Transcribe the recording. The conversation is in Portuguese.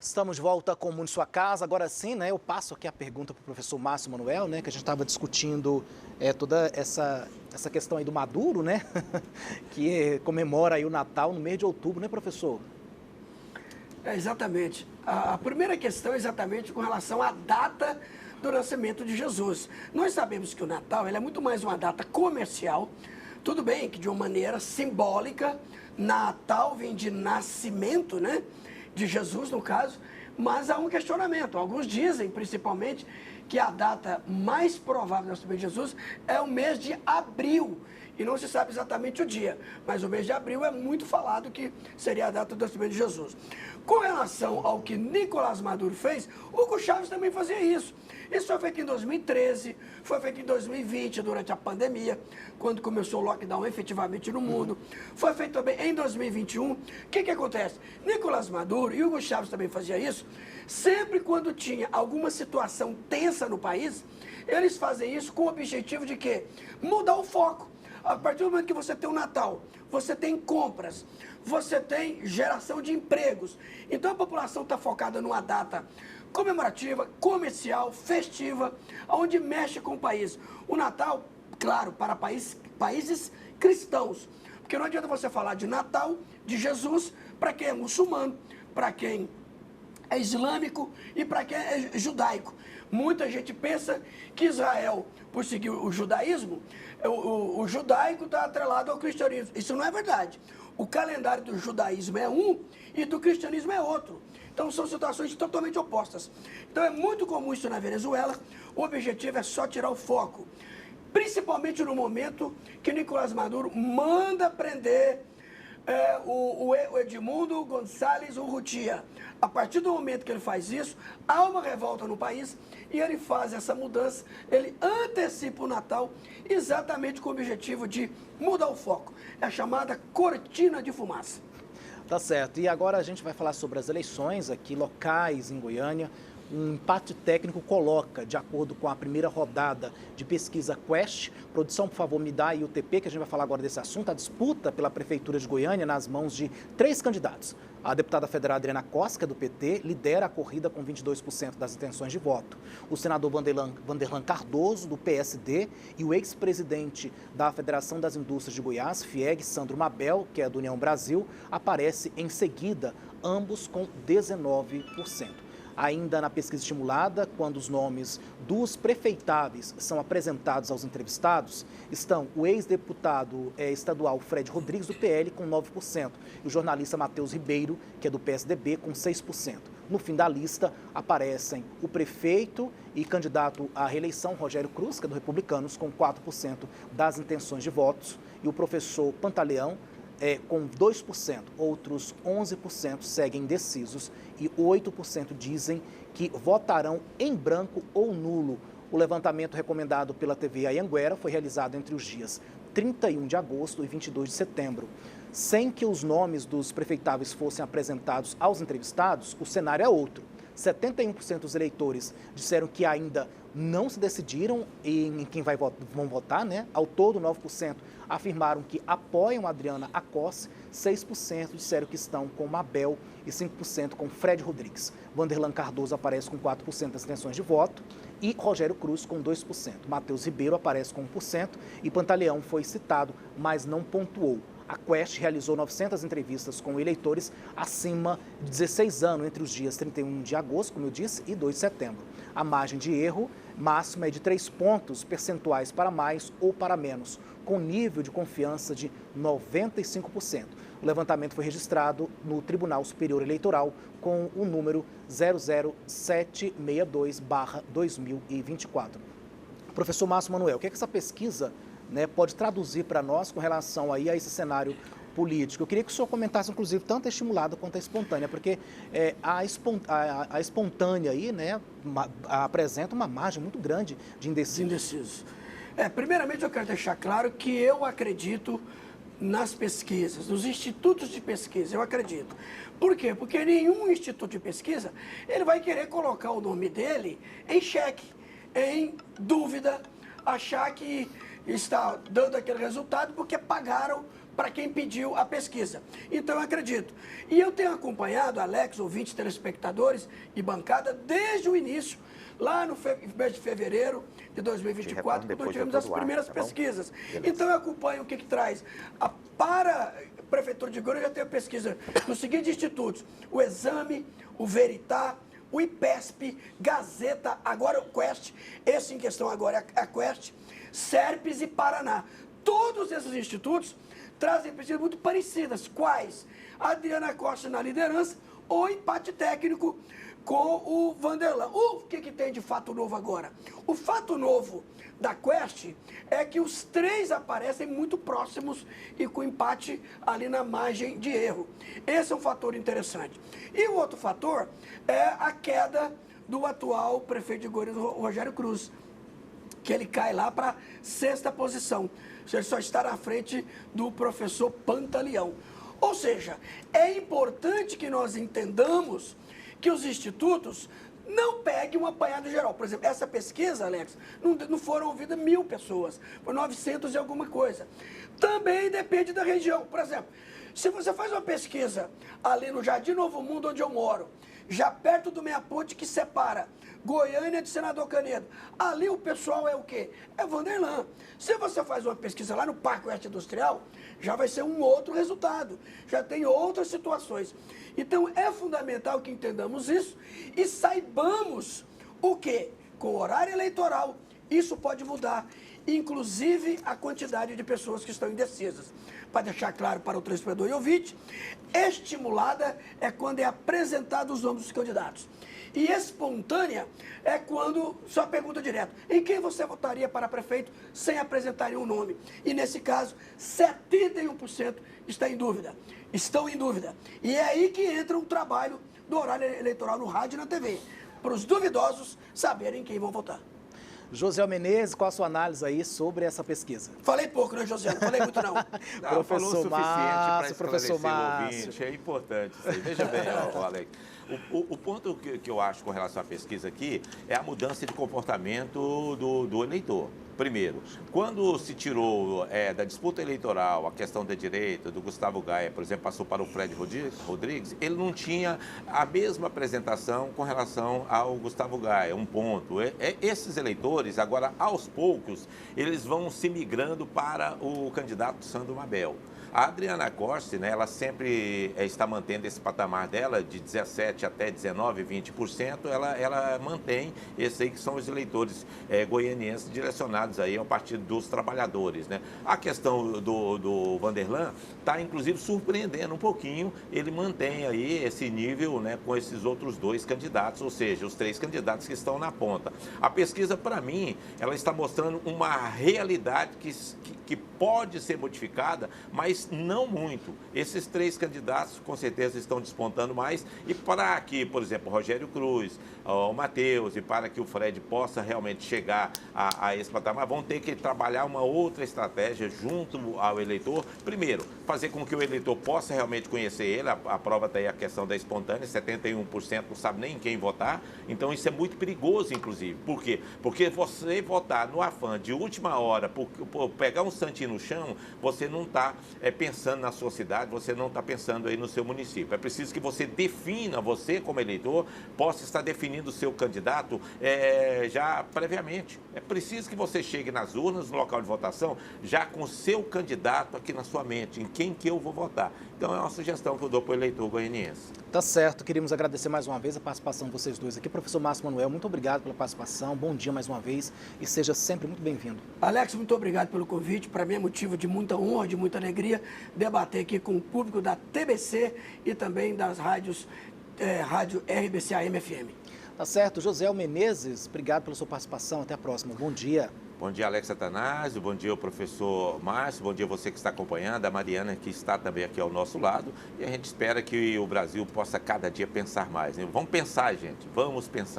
Estamos de volta com o Mundo em Sua Casa. Agora sim, né, eu passo aqui a pergunta para o professor Márcio Manuel, né, que a gente estava discutindo toda essa questão aí do Maduro, né, que comemora aí o Natal no mês de outubro, né, professor? Exatamente. A primeira questão é exatamente com relação à data do nascimento de Jesus. Nós sabemos que o Natal ele é muito mais uma data comercial. Tudo bem que de uma maneira simbólica, Natal vem de nascimento, né? De Jesus, no caso, mas há um questionamento. Alguns dizem, principalmente, que a data mais provável do nascimento de Jesus é o mês de abril. E não se sabe exatamente o dia, mas o mês de abril é muito falado que seria a data do nascimento de Jesus. Com relação ao que Nicolás Maduro fez, Hugo Chávez também fazia isso. Isso foi feito em 2013, foi feito em 2020, durante a pandemia, quando começou o lockdown efetivamente no mundo. Foi feito também em 2021. O que acontece? Nicolás Maduro e Hugo Chávez também fazia isso. Sempre quando tinha alguma situação tensa no país, eles fazem isso com o objetivo de quê? Mudar o foco. A partir do momento que você tem o Natal, você tem compras, você tem geração de empregos. Então a população está focada numa data comemorativa, comercial, festiva, onde mexe com o país. O Natal, claro, para países cristãos. Porque não adianta você falar de Natal, de Jesus, para quem é muçulmano, para quem é islâmico e para quem é judaico. Muita gente pensa que Israel, por seguir o judaísmo, o judaico está atrelado ao cristianismo. Isso não é verdade. O calendário do judaísmo é um e do cristianismo é outro. Então são situações totalmente opostas. Então é muito comum isso na Venezuela. O objetivo é só tirar o foco. Principalmente no momento que Nicolás Maduro manda prender o Edmundo Gonçalves Urrutia. A partir do momento que ele faz isso, há uma revolta no país e ele faz essa mudança, ele antecipa o Natal exatamente com o objetivo de mudar o foco. É a chamada cortina de fumaça. Tá certo. E agora a gente vai falar sobre as eleições aqui locais em Goiânia. Um empate técnico coloca, de acordo com a primeira rodada de pesquisa Quest. Produção, por favor, me dá aí o TP, que a gente vai falar agora desse assunto. A disputa pela Prefeitura de Goiânia nas mãos de 3 candidatos. A deputada federal Adriana Costa, que é do PT, lidera a corrida com 22% das intenções de voto. O senador Vanderlan Cardoso, do PSD, e o ex-presidente da Federação das Indústrias de Goiás, FIEG, Sandro Mabel, que é do União Brasil, aparece em seguida, ambos com 19%. Ainda na pesquisa estimulada, quando os nomes dos prefeitáveis são apresentados aos entrevistados, estão o ex-deputado estadual Fred Rodrigues, do PL, com 9%, e o jornalista Matheus Ribeiro, que é do PSDB, com 6%. No fim da lista, aparecem o prefeito e candidato à reeleição, Rogério Cruz, que é do Republicanos, com 4% das intenções de votos, e o professor Pantaleão, com 2%, outros 11% seguem indecisos e 8% dizem que votarão em branco ou nulo. O levantamento recomendado pela TV Anhanguera foi realizado entre os dias 31 de agosto e 22 de setembro. Sem que os nomes dos prefeitáveis fossem apresentados aos entrevistados, o cenário é outro. 71% dos eleitores disseram que ainda não se decidiram em quem vão votar, né? Ao todo, 9% afirmaram que apoiam Adriana Acosta, 6% disseram que estão com Mabel e 5% com Fred Rodrigues. Vanderlan Cardoso aparece com 4% das intenções de voto e Rogério Cruz com 2%. Matheus Ribeiro aparece com 1% e Pantaleão foi citado, mas não pontuou. A Quest realizou 900 entrevistas com eleitores acima de 16 anos entre os dias 31 de agosto, como eu disse, e 2 de setembro. A margem de erro máxima é de 3 pontos percentuais para mais ou para menos, com nível de confiança de 95%. O levantamento foi registrado no Tribunal Superior Eleitoral com o número 00762/2024. Professor Márcio Manuel, o que é que essa pesquisa pode traduzir para nós com relação aí a esse cenário político? Eu queria que o senhor comentasse, inclusive, tanto a estimulada quanto a espontânea, porque a espontânea aí, apresenta uma margem muito grande de indecisos. Primeiramente, eu quero deixar claro que eu acredito nas pesquisas, nos institutos de pesquisa, eu acredito. Por quê? Porque nenhum instituto de pesquisa, ele vai querer colocar o nome dele em xeque, em dúvida, achar que está dando aquele resultado porque pagaram para quem pediu a pesquisa. Então, eu acredito. E eu tenho acompanhado, Alex, ouvintes, telespectadores e bancada, desde o início, lá no mês de fevereiro de 2024, quando nós tivemos as primeiras pesquisas. Então, eu acompanho o que traz. Para a Prefeitura de Goiânia, eu já tenho pesquisa nos seguintes institutos: o Exame, o Veritá, o IPESP, Gazeta, agora o Quest, esse em questão agora é a Quest, Serpes e Paraná. Todos esses institutos trazem pesquisas muito parecidas. Quais? A Adriana Costa na liderança ou empate técnico com o Vanderlan. O que tem de fato novo agora? O fato novo da Quest é que os três aparecem muito próximos e com empate ali na margem de erro. Esse é um fator interessante. E o outro fator é a queda do atual prefeito de Goiânia, Rogério Cruz, que ele cai lá para 6ª posição. Ele só está na frente do professor Pantaleão. Ou seja, é importante que nós entendamos que os institutos não peguem um apanhado geral. Por exemplo, essa pesquisa, Alex, não foram ouvidas 1.000 pessoas, foi 900 e alguma coisa. Também depende da região. Por exemplo, se você faz uma pesquisa ali no Jardim Novo Mundo, onde eu moro, já perto do meia ponte que separa Goiânia de Senador Canedo, ali o pessoal é o quê? É Vanderlan. Se você faz uma pesquisa lá no Parque Oeste Industrial, já vai ser um outro resultado, já tem outras situações. Então, é fundamental que entendamos isso e saibamos o quê? Com o horário eleitoral, isso pode mudar, inclusive a quantidade de pessoas que estão indecisas. Para deixar claro para o telespectador e ouvinte, estimulada é quando é apresentado os nomes dos candidatos. E espontânea é quando só pergunta direto: em quem você votaria para prefeito sem apresentar nenhum nome? E nesse caso, 71% está em dúvida. Estão em dúvida. E é aí que entra o trabalho do horário eleitoral no rádio e na TV, para os duvidosos saberem quem vão votar. José Menezes, qual a sua análise aí sobre essa pesquisa? Falei pouco, né, José? Não falei muito, não. Não, falou o suficiente para professor esclarecer o ouvinte. É importante isso aí. Veja bem, Alex. O ponto que eu acho com relação à pesquisa aqui é a mudança de comportamento do eleitor. Primeiro, quando se tirou da disputa eleitoral a questão da direita, do Gustavo Gaia, por exemplo, passou para o Fred Rodrigues, ele não tinha a mesma apresentação com relação ao Gustavo Gaia, um ponto. Esses eleitores, agora, aos poucos, eles vão se migrando para o candidato Sandro Mabel. A Adriana Costa, né, ela sempre está mantendo esse patamar dela de 17% até 19%, 20%, ela mantém esses aí que são os eleitores goianienses direcionados aí ao Partido dos Trabalhadores, né? A questão do Vanderlan está, inclusive, surpreendendo um pouquinho, ele mantém aí esse nível, né, com esses outros dois candidatos, ou seja, os 3 candidatos que estão na ponta. A pesquisa, para mim, ela está mostrando uma realidade que pode ser modificada, mas não muito. Esses 3 candidatos, com certeza, estão despontando mais. E para que, por exemplo, o Rogério Cruz, o Matheus, e para que o Fred possa realmente chegar a esse patamar, vão ter que trabalhar uma outra estratégia junto ao eleitor. Primeiro, fazer com que o eleitor possa realmente conhecer ele. A prova está aí a questão da espontânea, 71% não sabe nem em quem votar. Então, isso é muito perigoso, inclusive. Por quê? Porque você votar no afã de última hora, por pegar um santinho no chão, você não está pensando na sua cidade, você não está pensando aí no seu município. É preciso que você defina, você como eleitor, possa estar definindo o seu candidato já previamente. É preciso que você chegue nas urnas, no local de votação, já com o seu candidato aqui na sua mente, em quem que eu vou votar. Então, é uma sugestão que eu dou para o eleitor goianiense. Tá certo, queríamos agradecer mais uma vez a participação de vocês dois aqui. Professor Márcio Manuel, muito obrigado pela participação, bom dia mais uma vez e seja sempre muito bem-vindo. Alex, muito obrigado pelo convite, para mim é motivo de muita honra, de muita alegria debater aqui com o público da TBC e também das rádios, rádio RBC AM FM. Tá certo, José Menezes, obrigado pela sua participação, até a próxima, bom dia. Bom dia, Alex Atanásio, bom dia, o professor Márcio, bom dia você que está acompanhando, a Mariana que está também aqui ao nosso lado, e a gente espera que o Brasil possa cada dia pensar mais, né? Vamos pensar, gente, vamos pensar.